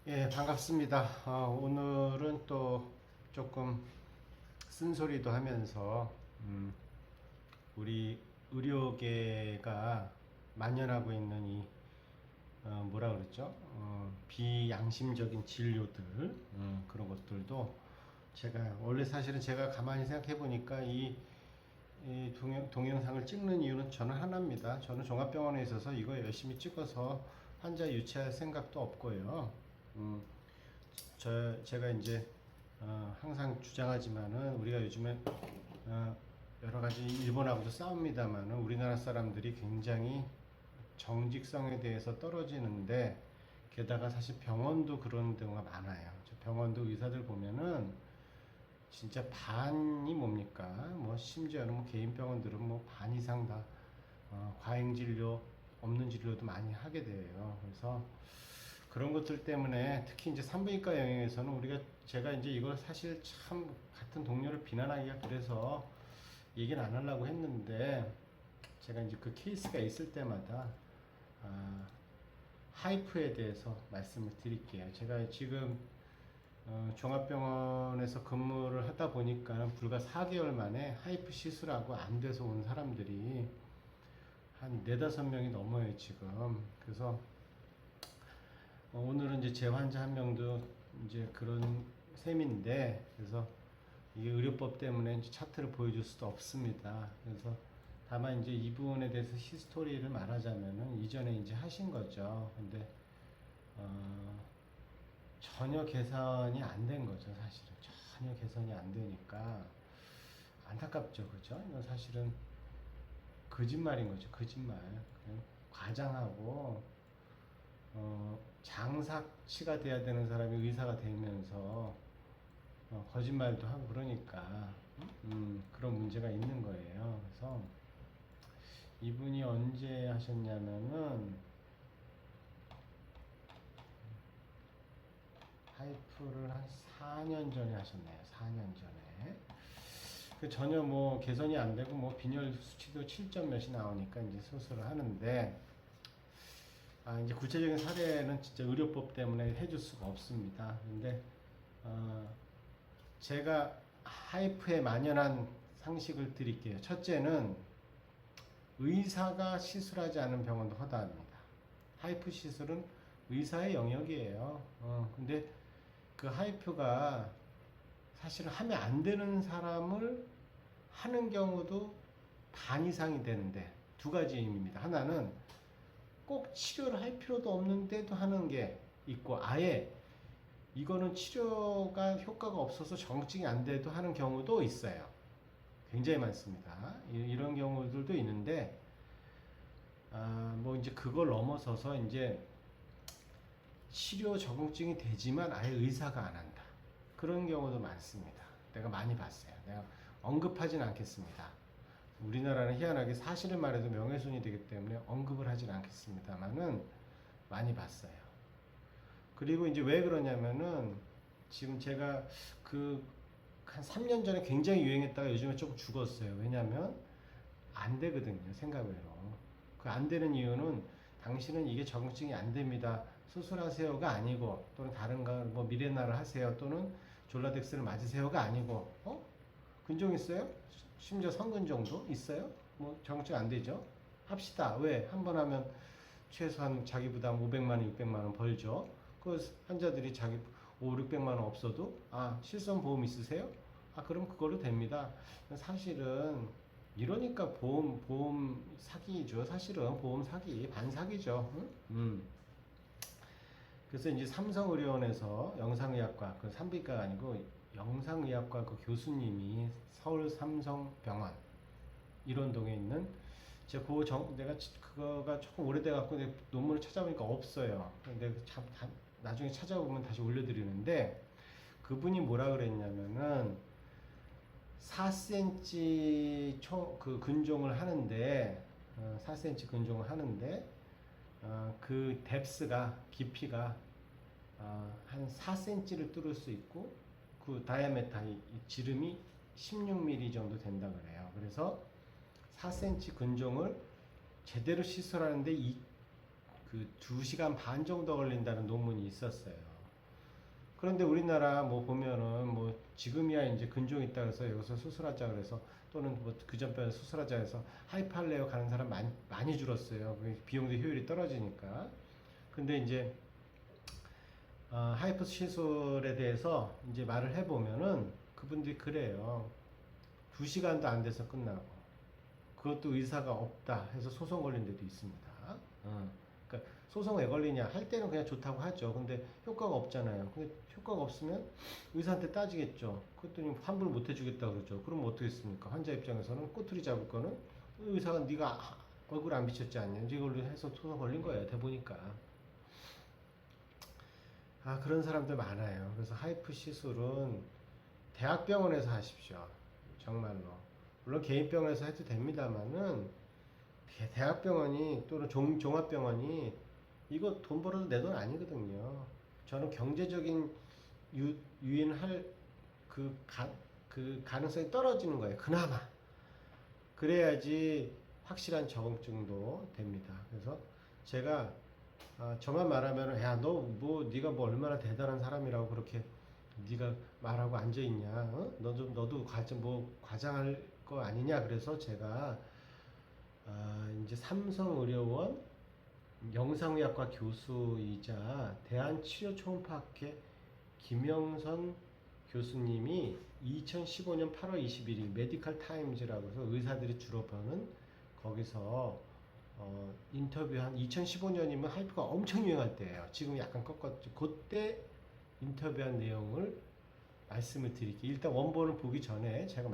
예, 반갑습니다. 오늘은 또 조금 쓴소리도 하면서, 우리 의료계가 만연하고 있는 뭐라 그랬죠? 비양심적인 진료들, 그런 것들도 제가, 원래 사실은 제가 가만히 생각해 보니까 이 동영상을 찍는 이유는 저는 하나입니다. 저는 종합병원에 있어서 이거 열심히 찍어서 환자 유치할 생각도 없고요. 음, 제가 이제 항상 주장하지만은 우리가 요즘에 여러 가지 일본하고도 싸웁니다만은 우리나라 사람들이 굉장히 정직성에 대해서 떨어지는데, 게다가 사실 병원도 그런 경우가 많아요. 병원도 의사들 보면은 진짜 반이 뭡니까? 뭐 심지어는 뭐 개인 병원들은 뭐 반 이상 다 과잉 진료, 없는 진료도 많이 하게 돼요. 그래서 그런 것들 때문에 특히 이제 산부인과 영역에서는 제가 이제 이걸 사실 참 같은 동료를 비난하기가 그래서 얘기는 안 하려고 했는데, 제가 이제 그 케이스가 있을 때마다 아, 하이프에 대해서 말씀을 드릴게요. 제가 지금 종합병원에서 근무를 하다 보니까 불과 4개월 만에 하이프 시술하고 안 돼서 온 사람들이 한 4~5명이 넘어요, 지금. 그래서 오늘은 이제 제 환자 한 명도 이제 그런 셈인데, 그래서 이게 의료법 때문에 이제 차트를 보여줄 수도 없습니다. 그래서 다만 이제 이분에 대해서 히스토리를 말하자면은 이전에 이제 하신 거죠. 근데 어, 전혀 개선이 안 된 거죠, 사실은. 전혀 개선이 안 되니까 안타깝죠, 그죠? 이건 사실은 거짓말인 거죠, 거짓말. 그냥 과장하고 장사치가 돼야 되는 사람이 의사가 되면서 거짓말도 하고 그러니까 그런 문제가 있는 거예요. 그래서 이분이 언제 하셨냐면은 하이프를 한 4년 전에 하셨네요. 4년 전에. 그 전혀 뭐 개선이 안 되고 뭐 빈혈 수치도 7점 몇이 나오니까 이제 수술을 하는데, 이제 구체적인 사례는 진짜 의료법 때문에 해줄 수가 없습니다. 근데 어, 제가 하이프에 만연한 상식을 드릴게요. 첫째는 의사가 시술하지 않은 병원도 허다합니다. 하이프 시술은 의사의 영역이에요. 근데 그 하이프가 사실은 하면 안 되는 사람을 하는 경우도 반 이상이 되는데, 두 가지 의미입니다. 하나는 꼭 치료를 할 필요도 없는데도 하는 게 있고, 아예 이거는 치료가 효과가 없어서 정증이 안 돼도 하는 경우도 있어요. 굉장히 많습니다. 이런 경우들도 있는데, 뭐 이제 그걸 넘어서서 이제 치료 적응증이 되지만 아예 의사가 안 한다. 그런 경우도 많습니다. 내가 많이 봤어요. 내가 언급하진 않겠습니다. 우리나라는 희한하게 사실을 말해도 명예훼손이 되기 때문에 언급을 하진 않겠습니다만은 많이 봤어요. 그리고 이제 왜 그러냐면은 지금 제가 한 3년 전에 굉장히 유행했다가 요즘에 조금 죽었어요. 왜냐면 안 되거든요, 생각외로. 그 안 되는 이유는 당신은 이게 적응증이 안 됩니다, 수술하세요가 아니고, 또는 다른 뭐 미레나를 하세요, 또는 졸라덱스를 맞으세요가 아니고, 근종 있어요? 심지어 성근종도 있어요? 뭐 적응증 안 되죠? 합시다. 왜? 한 번 하면 최소한 자기 부담 500만 원, 600만 원 벌죠. 그 환자들이 자기 5, 600만 원 없어도 실손 보험 있으세요? 그럼 그걸로 됩니다. 사실은 이러니까 보험 사기죠. 사실은 보험 사기, 반사기죠. 응? 그래서 이제 삼성의료원에서 영상의학과, 그 산부인과가 아니고 영상의학과 그 교수님이 서울 삼성병원 일원동에 있는, 내가 그거가 조금 오래돼 갖고 논문을 찾아보니까 없어요. 근데 나중에 찾아보면 다시 올려드리는데, 그분이 뭐라 그랬냐면은 4cm 그 근종을 하는데, 4cm 근종을 하는데, 그 뎁스가, 깊이가 한 4cm를 뚫을 수 있고, 그 다이아메타, 이 지름이 16mm 정도 된다 그래요. 그래서 4cm 근종을 제대로 시술하는데 그 2시간 반 정도 걸린다는 논문이 있었어요. 그런데 우리나라 뭐 보면은 뭐 지금이야 이제 근종 있다 그래서 여기서 수술하자 그래서 또는 뭐 그전병에 수술하자 해서 하이팔레어 가는 사람 많이 줄었어요. 비용도 효율이 떨어지니까. 근데 이제 하이퍼 시술에 대해서 이제 말을 해보면은 그분들이 그래요. 2시간도 안 돼서 끝나고 그것도 의사가 없다 해서 소송 걸린 데도 있습니다. 그러니까 소송 왜 걸리냐 할 때는 그냥 좋다고 하죠. 근데 효과가 없잖아요. 근데 효과가 없으면 의사한테 따지겠죠. 그랬더니 환불 못 해주겠다 그러죠. 그럼 어떻게 했습니까? 환자 입장에서는 꼬투리 잡을 거는 의사가 네가 얼굴 안 비쳤지 않냐 이걸로 해서 소송 걸린 거예요. 대보니까. 그런 사람들 많아요. 그래서 하이프 시술은 대학병원에서 하십시오. 정말로. 물론 개인병원에서 해도 됩니다만은 대학병원이 또는 종합병원이 이거 돈 벌어도 내 돈 아니거든요. 저는 경제적인 유인할 그 가능성이 떨어지는 거예요. 그나마. 그래야지 확실한 적응증도 됩니다. 그래서 제가 저만 말하면 야 너 뭐 네가 뭐 얼마나 대단한 사람이라고 그렇게 네가 말하고 앉아 있냐? 너도 과장할 거 아니냐? 그래서 제가 이제 삼성의료원 영상의학과 교수이자 대한치료초음파학회 김영선 교수님이 2015년 8월 21일 메디컬 타임즈라고 해서 의사들이 주로 보는 거기서 인터뷰한 2015년이면 하이프가 엄청 유행할 때예요. 지금 약간 꺾었죠. 그때 인터뷰한 내용을 말씀을 드릴게요. 일단 원본을 보기 전에 제가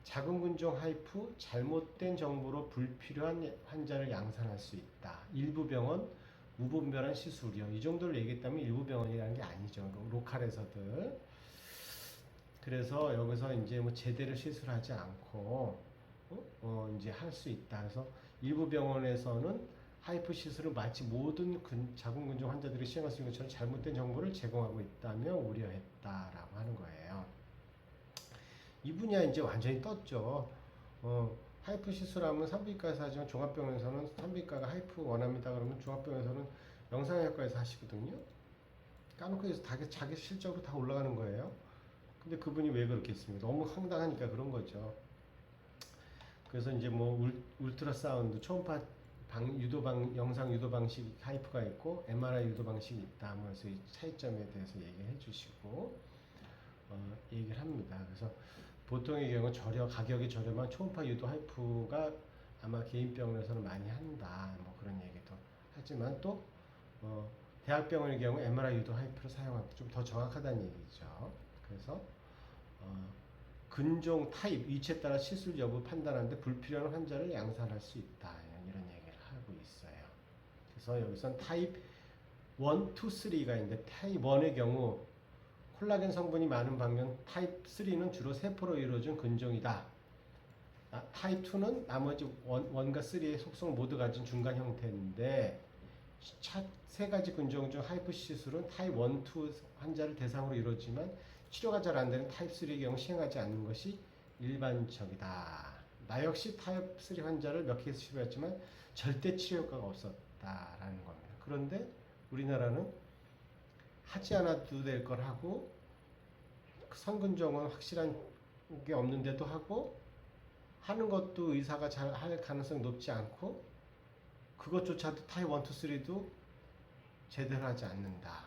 자궁근종 하이프 잘못된 정보로 불필요한 환자를 양산할 수 있다. 일부 병원 무분별한 시술이요. 이 정도를 얘기했다면 일부 병원이라는 게 아니죠. 로컬에서들. 그래서 여기서 이제 뭐 제대로 시술하지 않고 이제 할 수 있다. 그래서 일부 병원에서는 하이프 시술을 마치 모든 자궁근종 환자들이 시행할 수 있는 것처럼 잘못된 정보를 제공하고 있다며 우려했다라고 하는 거예요. 이 분야 이제 완전히 떴죠. 하이프 시술하면 산부인과에서 하지만 종합병원에서는 산부인과가 하이프 원합니다. 그러면 종합병원에서는 영상의학과에서 하시거든요. 까놓고 해서 자기 실적으로 다 올라가는 거예요. 근데 그분이 왜 그렇게 했습니까? 너무 황당하니까 그런 거죠. 그래서 이제 뭐 울트라사운드 초음파 영상 유도 방식 하이프가 있고 MRI 유도 방식이 있다 하면서 이 차이점에 대해서 얘기해 주시고 얘기를 합니다. 그래서 보통의 경우 가격이 저렴한 초음파 유도 하이프가 아마 개인병원에서는 많이 한다. 뭐 그런 얘기도 하지만 또 대학병원의 경우 MRI 유도 하이프를 사용하기 좀 더 정확하다는 얘기죠. 그래서 근종 타입 위치에 따라 시술 여부 판단하는데 불필요한 환자를 양산할 수 있다. 이런 얘기를 하고 있어요. 그래서 여기선 타입 1, 2, 3가 있는데 타입 1의 경우 콜라겐 성분이 많은 반면 타입 3는 주로 세포로 이루어진 근종이다. 타입 2는 나머지 1과 3의 속성을 모두 가진 중간 형태인데 세 가지 근종 중 하이프 시술은 타입 1, 2 환자를 대상으로 이루어지지만 치료가 잘 안 되는 타입 3의 경우 시행하지 않는 것이 일반적이다. 나 역시 타입 3 환자를 몇 케이스 치료했지만 절대 치료 효과가 없었다라는 겁니다. 그런데 우리나라는 하지 않아도 될 걸 하고 성근종은 확실한 게 없는데도 하고 하는 것도 의사가 잘 할 가능성이 높지 않고 그것조차도 타입 1, 2, 3도 제대로 하지 않는다.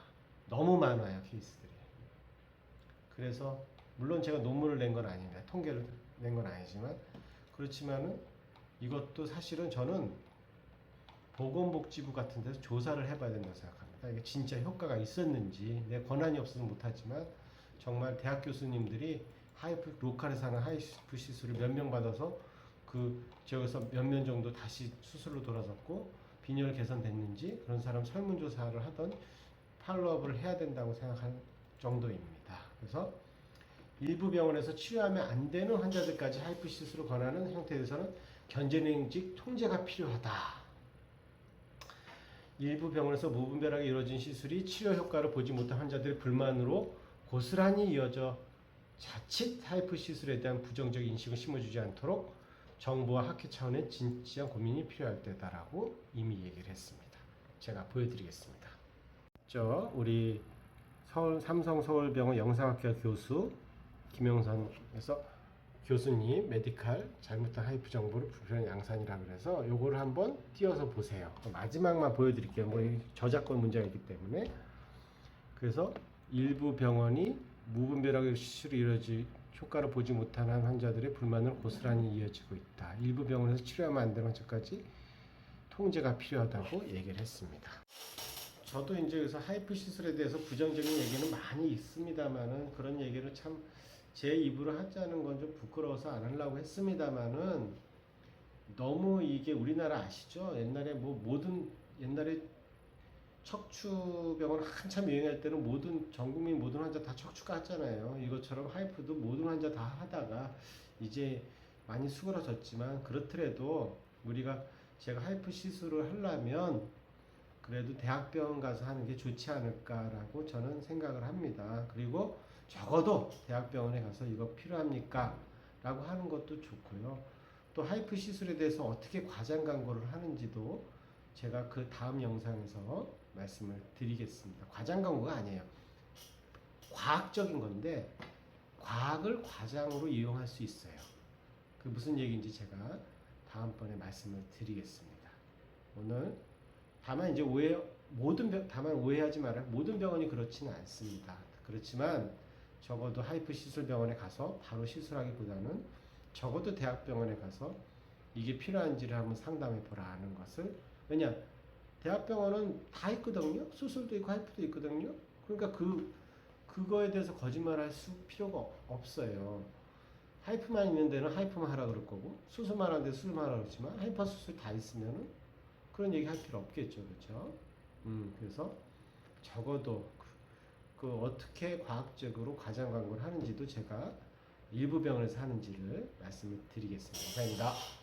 너무 많아요, 케이스들이. 그래서 물론 제가 논문을 낸 건 아닙니다. 통계를 낸 건 아니지만 그렇지만은 이것도 사실은 저는 보건복지부 같은 데서 조사를 해봐야 된다고 생각합니다. 이게 진짜 효과가 있었는지 내 권한이 없어서 못하지만 정말 대학 교수님들이 하이프 로컬에서 하는 하이프 시술을 몇 명 받아서 그 지역에서 몇 명 정도 다시 수술로 돌아섰고 빈혈 개선됐는지 그런 사람 설문조사를 하던 팔로업을 해야 된다고 생각할 정도입니다. 그래서 일부 병원에서 치료하면 안 되는 환자들까지 하이프 시술을 권하는 형태에서는 견제능직 통제가 필요하다. 일부 병원에서 무분별하게 이루어진 시술이 치료 효과를 보지 못한 환자들의 불만으로 고스란히 이어져 자칫 하이프 시술에 대한 부정적 인식을 심어주지 않도록 정부와 학회 차원의 진지한 고민이 필요할 때다라고 이미 얘기를 했습니다. 제가 보여드리겠습니다. 우리 삼성서울병원 영상학과 교수 김영선에서 교수님 메디칼 잘못된 하이프 정보를 불필요한 양산이라 그래서 요거를 한번 띄워서 보세요. 마지막만 보여드릴게요. 뭐 저작권 문제가 있기 때문에. 그래서 일부 병원이 무분별하게 수술이 이루어지 효과를 보지 못하는 환자들의 불만으로 고스란히 이어지고 있다. 일부 병원에서 치료하면 안 되는 환자까지 통제가 필요하다고 얘기를 했습니다. 저도 이제 그래서 하이프 시술에 대해서 부정적인 얘기는 많이 있습니다만은 그런 얘기를 참 제 입으로 하자는 건 좀 부끄러워서 안 하려고 했습니다만은 너무 이게 우리나라 아시죠? 옛날에 옛날에 척추병원 한참 유행할 때는 전 국민 모든 환자 다 척추가 했잖아요. 이것처럼 하이프도 모든 환자 다 하다가 이제 많이 수그러졌지만 그렇더라도 제가 하이프 시술을 하려면 그래도 대학병원 가서 하는 게 좋지 않을까라고 저는 생각을 합니다. 그리고 적어도 대학병원에 가서 이거 필요합니까? 라고 하는 것도 좋고요. 또 하이프 시술에 대해서 어떻게 과장 광고를 하는지도 제가 그 다음 영상에서 말씀을 드리겠습니다. 과장 광고가 아니에요. 과학적인 건데 과학을 과장으로 이용할 수 있어요. 그 무슨 얘기인지 제가 다음번에 말씀을 드리겠습니다. 오늘 다만 이제 다만 오해하지 말아요. 모든 병원이 그렇지는 않습니다. 그렇지만 적어도 하이프 시술 병원에 가서 바로 시술하기보다는 적어도 대학병원에 가서 이게 필요한지를 한번 상담해 보라는 것을. 왜냐 대학병원은 다 있거든요. 수술도 있고 하이프도 있거든요. 그러니까 그거에 대해서 거짓말할 필요가 없어요. 하이프만 있는 데는 하이프만 하라 그럴 거고 수술만 하는 데 수술만 하라 그렇지만 하이퍼 수술 다 있으면은 그런 얘기 할 필요 없겠죠. 그렇죠? 그래서 적어도 어떻게 과학적으로 과장 광고를 하는지도 제가 일부 병원에서 하는지를 말씀을 드리겠습니다. 감사합니다.